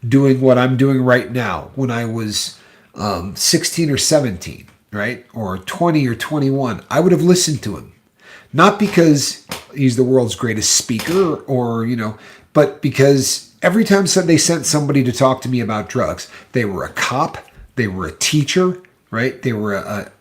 doing what I'm doing right now when I was 16 or 17, right? Or 20 or 21, I would have listened to him. Not because he's the world's greatest speaker or, but because every time they sent somebody to talk to me about drugs, they were a cop, they were a teacher, right? They were a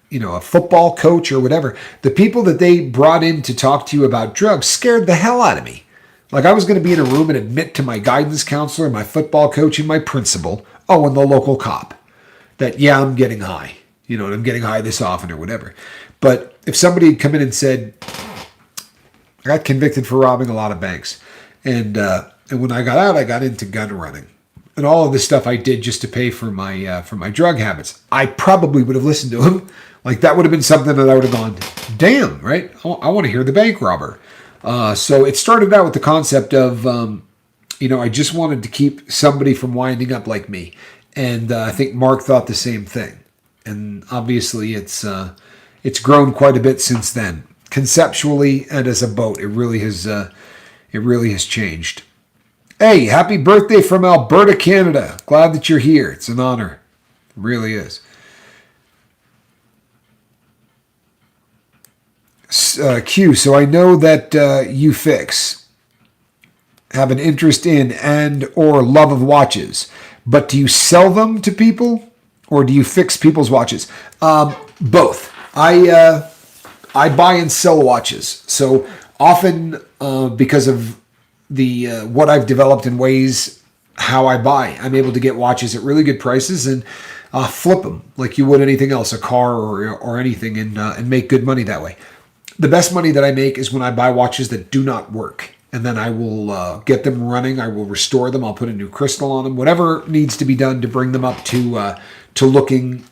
football coach or whatever. The people that they brought in to talk to you about drugs scared the hell out of me. Like I was going to be in a room and admit to my guidance counselor, my football coach, and my principal, and the local cop, that, yeah, I'm getting high, and I'm getting high this often or whatever. But if somebody had come in and said, I got convicted for robbing a lot of banks, and when I got out, I got into gun running, and all of this stuff I did just to pay for my drug habits, I probably would have listened to him. Like that would have been something that I would have gone, damn, right? I want to hear the bank robber. So it started out with the concept of, I just wanted to keep somebody from winding up like me. And I think Mark thought the same thing. And obviously it's grown quite a bit since then. Conceptually and as a boat, it really has changed. Hey, happy birthday from Alberta, Canada. Glad that you're here. It's an honor. It really is. Q, so I know that you have an interest in and or love of watches, but do you sell them to people or do you fix people's watches? Both. I buy and sell watches. So often because of the what I've developed in ways how I buy, I'm able to get watches at really good prices and flip them like you would anything else, a car or anything, and make good money that way. The best money that I make is when I buy watches that do not work. And then I will get them running. I will restore them. I'll put a new crystal on them. Whatever needs to be done to bring them up to looking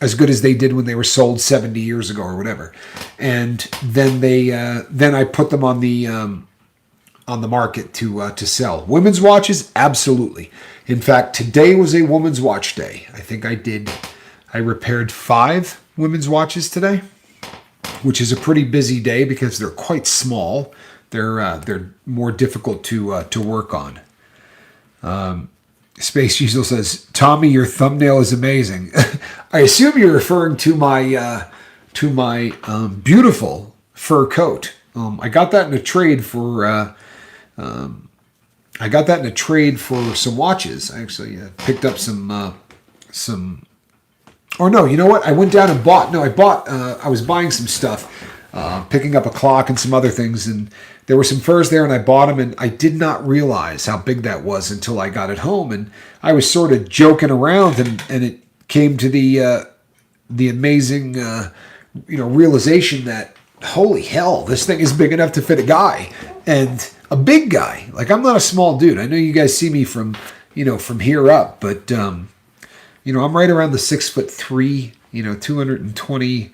as good as they did when they were sold 70 years ago or whatever. And then then I put them on the market to sell. Women's watches, absolutely. In fact, today was a women's watch day. I think I repaired 5 women's watches today, which is a pretty busy day because they're quite small. They're more difficult to work on. Space Diesel says, Tommy, your thumbnail is amazing. I assume you're referring to my beautiful fur coat. I got that in a trade for some watches. I actually picked up some. Or no, you know what? I went down and bought. No, I was buying some stuff, picking up a clock and some other things, and there were some furs there, and I bought them, and I did not realize how big that was until I got it home, and I was sort of joking around, and it came to the amazing realization that, holy hell, this thing is big enough to fit a guy, and a big guy. Like, I'm not a small dude. I know you guys see me from here up, but I'm right around the 6'3", 220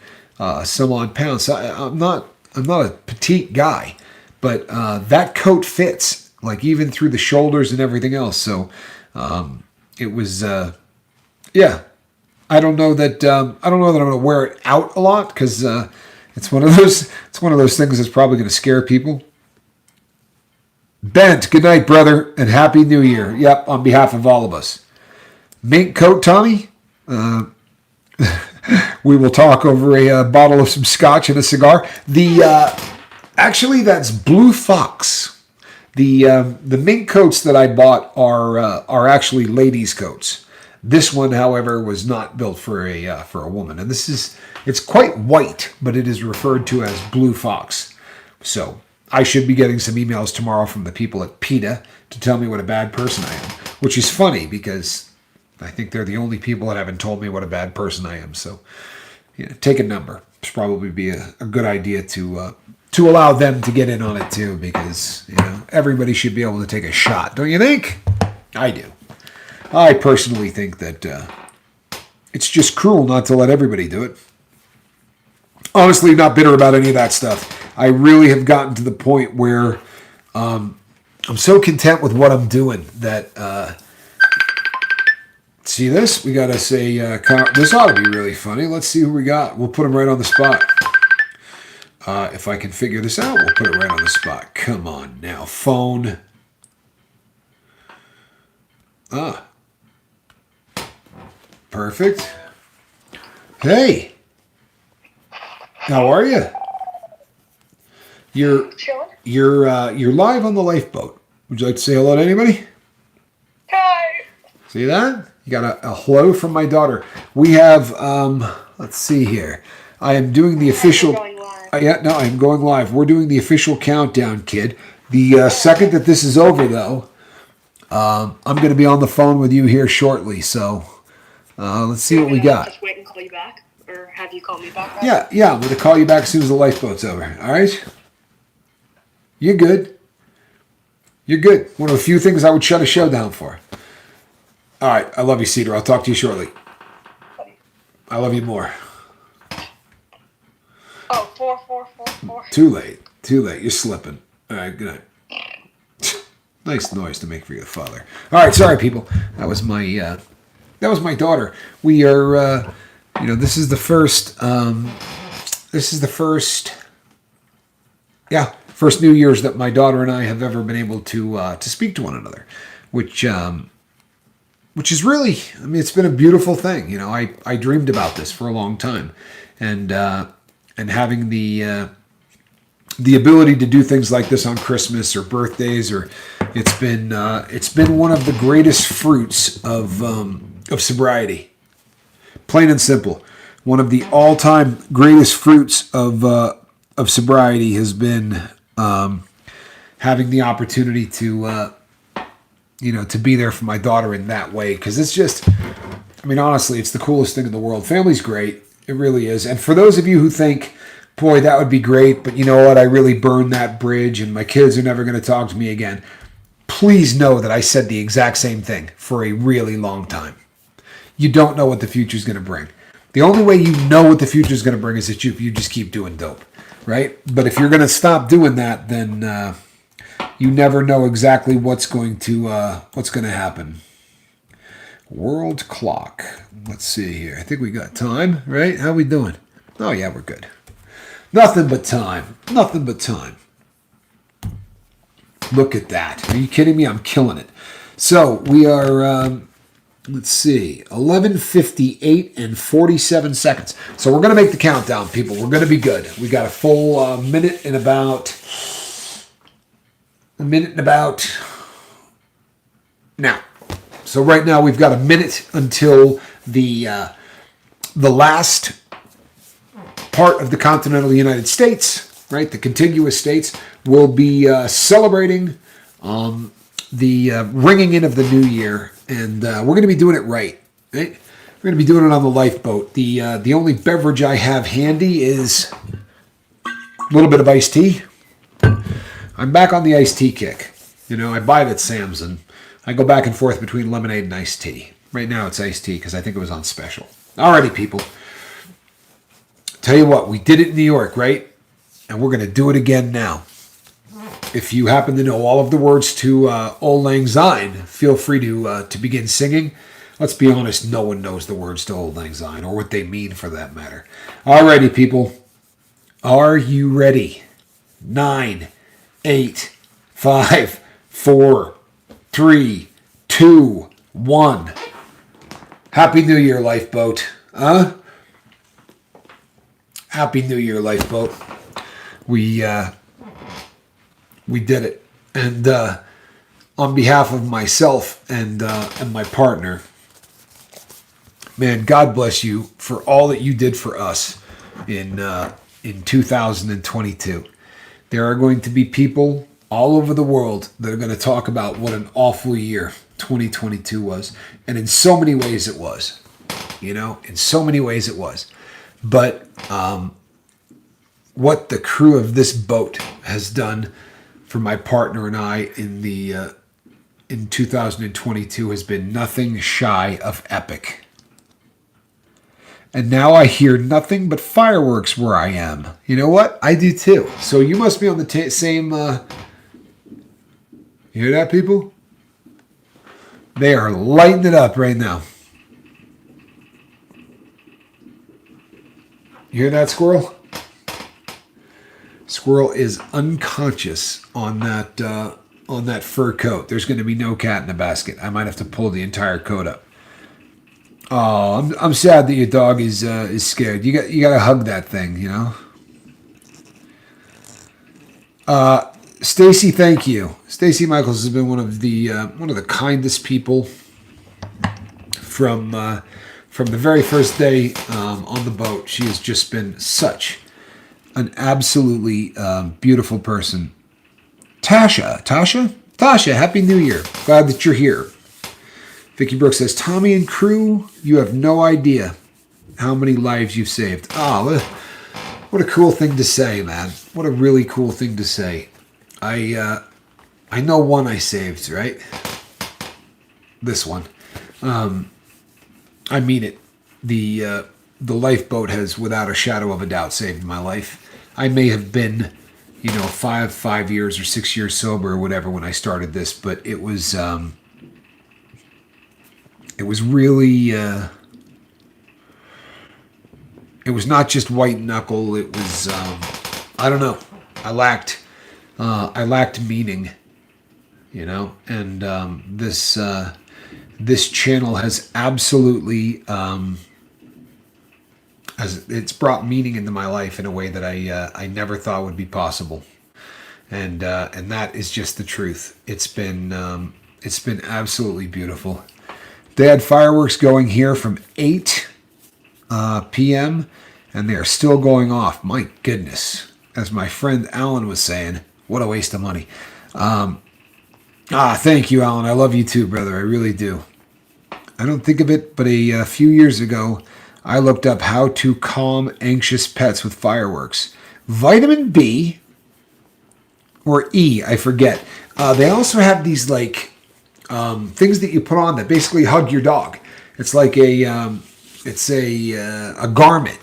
some odd pounds. So I'm not a petite guy, but that coat fits, like, even through the shoulders and everything else. So it was, yeah. I don't know that I'm going to wear it out a lot because it's one of those things that's probably going to scare people. Bent, good night, brother, and Happy New Year. Yep, on behalf of all of us. Mink coat, Tommy? We will talk over a bottle of some scotch and a cigar. Actually, that's Blue Fox. The mink coats that I bought are actually ladies' coats. This one, however, was not built for a woman, and it's quite white, but it is referred to as Blue Fox. So I should be getting some emails tomorrow from the people at PETA to tell me what a bad person I am, which is funny because I think they're the only people that haven't told me what a bad person I am. So, take a number. It's probably be a good idea to allow them to get in on it too, because everybody should be able to take a shot, don't you think? I do. I personally think that it's just cruel not to let everybody do it. Honestly, not bitter about any of that stuff. I really have gotten to the point where I'm so content with what I'm doing that See this? We got to say, this ought to be really funny. Let's see who we got. We'll put them right on the spot. If I can figure this out, we'll put it right on the spot. Come on now. Phone. Perfect. Hey. How are you? You're live on the lifeboat. Would you like to say hello to anybody? Hi. See that? You got a hello from my daughter. We have, let's see here. I am doing the official. Going live. I'm going live. We're doing the official countdown, kid. The second that this is over, though, I'm going to be on the phone with you here shortly. So let's see what we got. Just wait and call you back, or have you call me back? Yeah. I'm going to call you back as soon as the lifeboat's over. All right? You're good. You're good. One of the few things I would shut a show down for. All right. I love you, Cedar. I'll talk to you shortly. I love you more. Oh, 4. Too late. You're slipping. All right. Good night. Nice noise to make for your father. All right. Sorry, people. That was my daughter. We are, this is the first. First New Year's that my daughter and I have ever been able to speak to one another, which is really, it's been a beautiful thing. I dreamed about this for a long time, and having the ability to do things like this on Christmas or birthdays, or it's been one of the greatest fruits of sobriety. Plain and simple, one of the all-time greatest fruits of sobriety has been having the opportunity to be there for my daughter in that way. Because it's just, honestly, it's the coolest thing in the world. Family's great. It really is. And for those of you who think, boy, that would be great, but you know what? I really burned that bridge and my kids are never going to talk to me again. Please know that I said the exact same thing for a really long time. You don't know what the future is going to bring. The only way you know what the future is going to bring is that you just keep doing dope, right? But if you're going to stop doing that, then you never know exactly what's going to happen. World clock. Let's see here. I think we got time, right? How we doing? Oh yeah, we're good. Nothing but time. Look at that. Are you kidding me? I'm killing it. So we are. Let's see, 11:58 and 47 seconds. So we're going to make the countdown, people. We're going to be good. We got a full minute and about now. So right now we've got a minute until the last part of the continental United States, right? The contiguous states will be celebrating the ringing in of the new year. And we're going to be doing it right? We're going to be doing it on the lifeboat. The only beverage I have handy is a little bit of iced tea. I'm back on the iced tea kick. I buy it at Sam's, and I go back and forth between lemonade and iced tea. Right now it's iced tea because I think it was on special. Alrighty, people. Tell you what, we did it in New York, right? And we're going to do it again now. If you happen to know all of the words to Auld Lang Syne, feel free to begin singing. Let's be honest, no one knows the words to Auld Lang Syne, or what they mean for that matter. Alrighty, people. Are you ready? 9, 8, 5, 4, 3, 2, 1. Happy New Year, lifeboat. Happy New Year, lifeboat. We did it. And on behalf of myself and my partner, man, God bless you for all that you did for us in 2022. There are going to be people all over the world that are going to talk about what an awful year 2022 was. And in so many ways it was. In so many ways it was. But what the crew of this boat has done for my partner and I in 2022 has been nothing shy of epic. And now I hear nothing but fireworks where I am. You know what? I do too. So you must be on the same... You hear that, people? They are lighting it up right now. You hear that, Squirrel? Squirrel is unconscious on that fur coat. There's going to be no cat in the basket. I might have to pull the entire coat up. Oh, I'm sad that your dog is scared. You got to hug that thing, you know. Stacy, thank you. Stacy Michaels has been one of the kindest people from the very first day on the boat. She has just been such an absolutely beautiful person. Tasha, Happy New Year. Glad that you're here. Vicky Brooks says, Tommy and crew, you have no idea how many lives you've saved. Oh, what a cool thing to say, man. What a really cool thing to say. I know one I saved, right? This one. I mean it. The lifeboat has, without a shadow of a doubt, saved my life. I may have been, 5 years or 6 years sober or whatever when I started this, but it was really, it was not just white knuckle. It was, I don't know. I lacked meaning, and this channel has absolutely, it's brought meaning into my life in a way that I never thought would be possible, and that is just the truth. It's been absolutely beautiful. They had fireworks going here from 8 p.m. and they are still going off. My goodness, as my friend Alan was saying, what a waste of money. Thank you, Alan. I love you too, brother. I really do. I don't think of it, but a few years ago, I looked up how to calm anxious pets with fireworks. Vitamin B or E, I forget. They also have these things that you put on that basically hug your dog. It's like a garment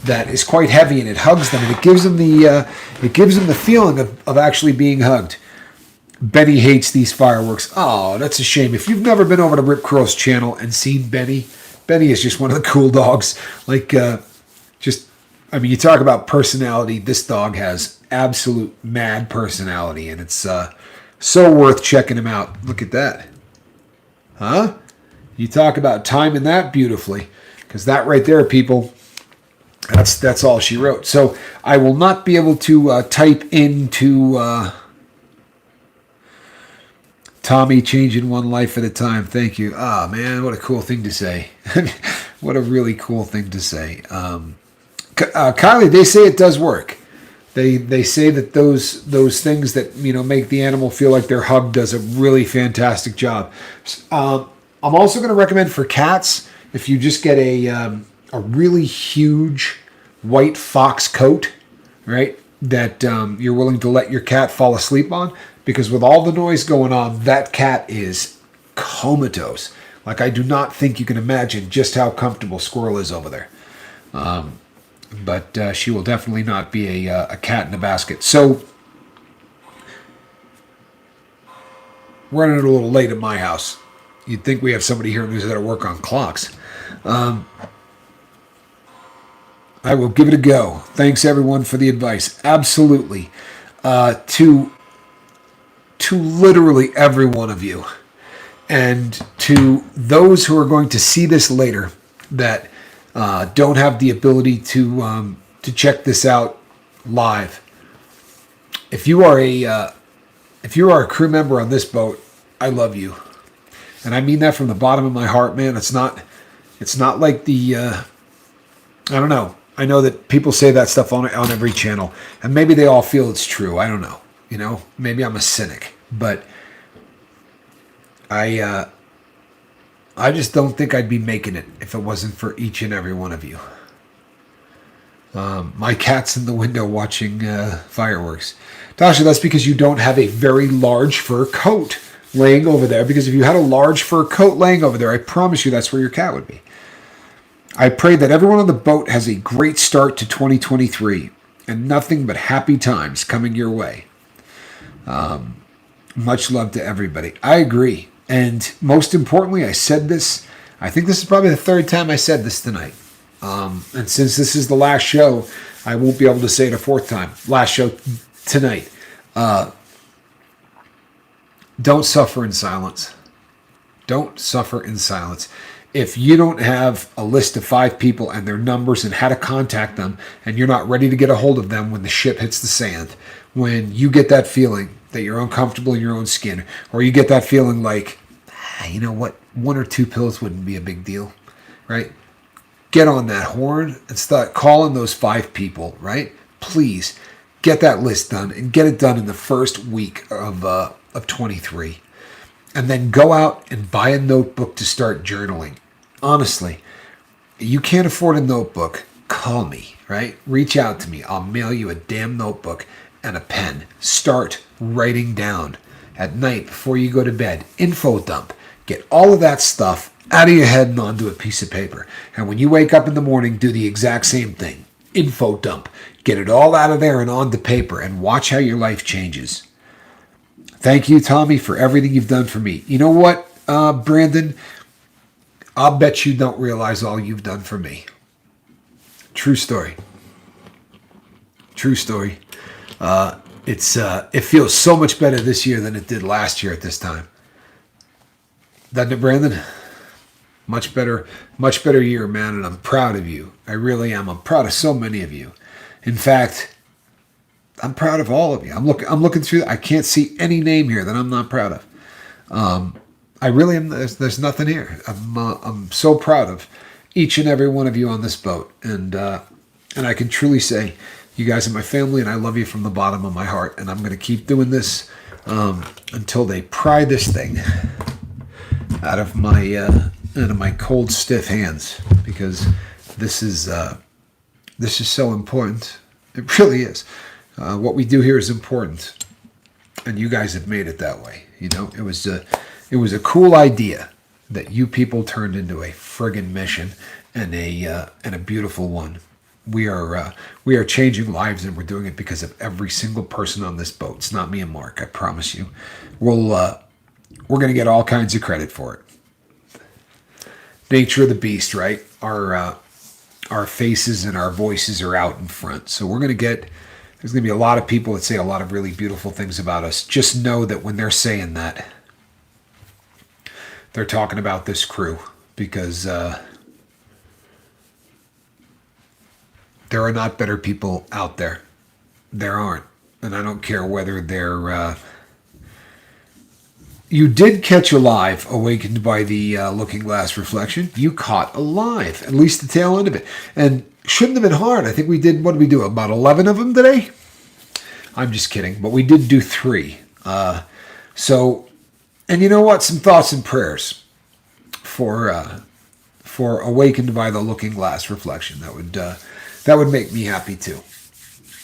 that is quite heavy, and it hugs them, and it gives them the feeling of actually being hugged. Benny hates these fireworks. Oh, that's a shame. If you've never been over to Rip Curl's channel and seen Benny is just one of the cool dogs. You talk about personality. This dog has absolute mad personality, and it's so worth checking him out. Look at that. Huh? You talk about timing that beautifully, because that right there, people, that's all she wrote. So I will not be able to type into Tommy changing one life at a time. Thank you. Ah, man, what a cool thing to say. What a really cool thing to say. Kylie, they say it does work. They say that those things that make the animal feel like they're hugged does a really fantastic job. I'm also going to recommend for cats, if you just get a really huge white fox coat, right, that you're willing to let your cat fall asleep on, because with all the noise going on, that cat is comatose. Like, I do not think you can imagine just how comfortable Squirrel is over there. But she will definitely not be a cat in a basket. So, running it a little late at my house. You'd think we have somebody here who's got to work on clocks. I will give it a go. Thanks, everyone, for the advice. Absolutely. To literally every one of you. And to those who are going to see this later that don't have the ability to check this out live. If you are a crew member on this boat, I love you, and I mean that from the bottom of my heart, man. It's not like the I don't know. I know that people say that stuff on every channel, and maybe they all feel it's true. I don't know. Maybe I'm a cynic, but I just don't think I'd be making it if it wasn't for each and every one of you. My cat's in the window watching fireworks. Tasha, that's because you don't have a very large fur coat laying over there, because if you had a large fur coat laying over there, I promise you that's where your cat would be. I pray that everyone on the boat has a great start to 2023 and nothing but happy times coming your way. Much love to everybody. I agree. And most importantly, I said this, I think this is probably the third time I said this tonight. And since this is the last show, I won't be able to say it a fourth time. Last show tonight. Don't suffer in silence. Don't suffer in silence. If you don't have a list of 5 people and their numbers and how to contact them, and you're not ready to get a hold of them when the ship hits the sand, when you get that feeling that you're uncomfortable in your own skin, or you get that feeling like, you know what, 1 or 2 pills wouldn't be a big deal, right? Get on that horn and start calling those 5 people, right? Please get that list done and get it done in the first week of 23. And then go out and buy a notebook to start journaling. Honestly, you can't afford a notebook, call me, right? Reach out to me. I'll mail you a damn notebook and a pen. Start writing down at night before you go to bed. Info dump. Get all of that stuff out of your head and onto a piece of paper. And when you wake up in the morning, do the exact same thing. Info dump. Get it all out of there and onto paper and watch how your life changes. Thank you, Tommy, for everything you've done for me. You know what, Brandon? I'll bet you don't realize all you've done for me. True story. True story. It feels so much better this year than it did last year at this time. Doesn't it, Brandon? Much better year, man, and I'm proud of you. I really am. I'm proud of so many of you. In fact, I'm proud of all of you. I'm looking through. I can't see any name here that I'm not proud of. I really am. There's nothing here. I'm so proud of each and every one of you on this boat, and I can truly say, you guys are my family, and I love you from the bottom of my heart. And I'm going to keep doing this until they pry this thing out of my cold, stiff hands, because this is so important. It really is. What we do here is important, and you guys have made it that way. You know, it was a cool idea that you people turned into a friggin' mission, and a beautiful one. We are changing lives, and we're doing it because of every single person on this boat. It's not me and Mark, I promise you. We're going to get all kinds of credit for it. Nature of the beast, right? Our faces and our voices are out in front, so there's going to be a lot of people that say a lot of really beautiful things about us. Just know that when they're saying that, they're talking about this crew, because there are not better people out there. There aren't. And I don't care whether they're... You did catch alive, awakened by the looking glass reflection. You caught alive, at least the tail end of it. And shouldn't have been hard. I think we did, what did we do, about 11 of them today? I'm just kidding, but we did do 3. And you know what? Some thoughts and prayers for awakened by the looking glass reflection. That would make me happy too.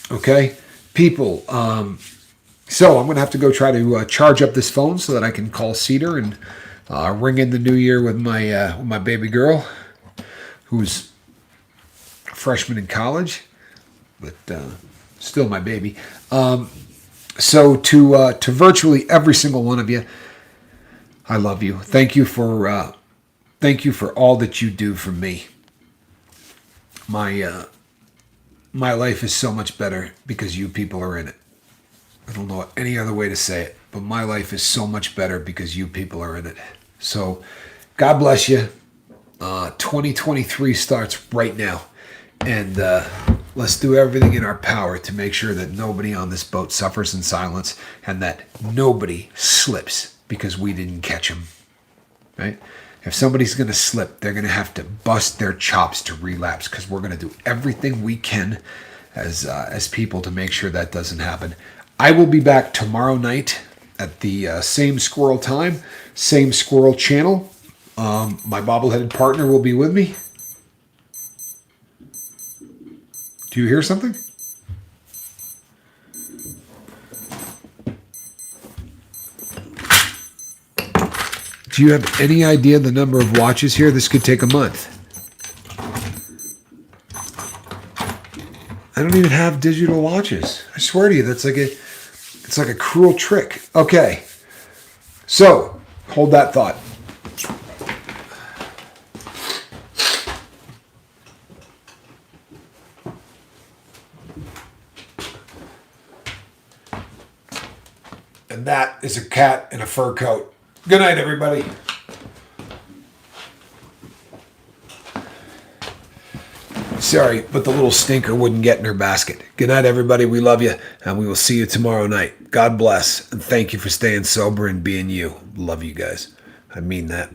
Okay, people. So I'm going to have to go try to charge up this phone so that I can call Cedar and ring in the new year with my baby girl, who's a freshman in college, but still my baby. So to virtually every single one of you, I love you. Thank you for all that you do for me. My life is so much better because you people are in it. I don't know any other way to say it, but my life is so much better because you people are in it. So God bless you. 2023 starts right now. And let's do everything in our power to make sure that nobody on this boat suffers in silence, and that nobody slips because we didn't catch them. Right? If somebody's going to slip, they're going to have to bust their chops to relapse, because we're going to do everything we can as people to make sure that doesn't happen. I will be back tomorrow night at the same squirrel time, same squirrel channel. My bobbleheaded partner will be with me. Do you hear something? Do you have any idea the number of watches here? This could take a month. I don't even have digital watches. I swear to you, it's like a cruel trick. Okay. So, hold that thought. that is a cat in a fur coat. Good night, everybody. Sorry, but the little stinker wouldn't get in her basket. Good night, everybody. We love you, and we will see you tomorrow night. God bless, and thank you for staying sober and being you. Love you guys. I mean that.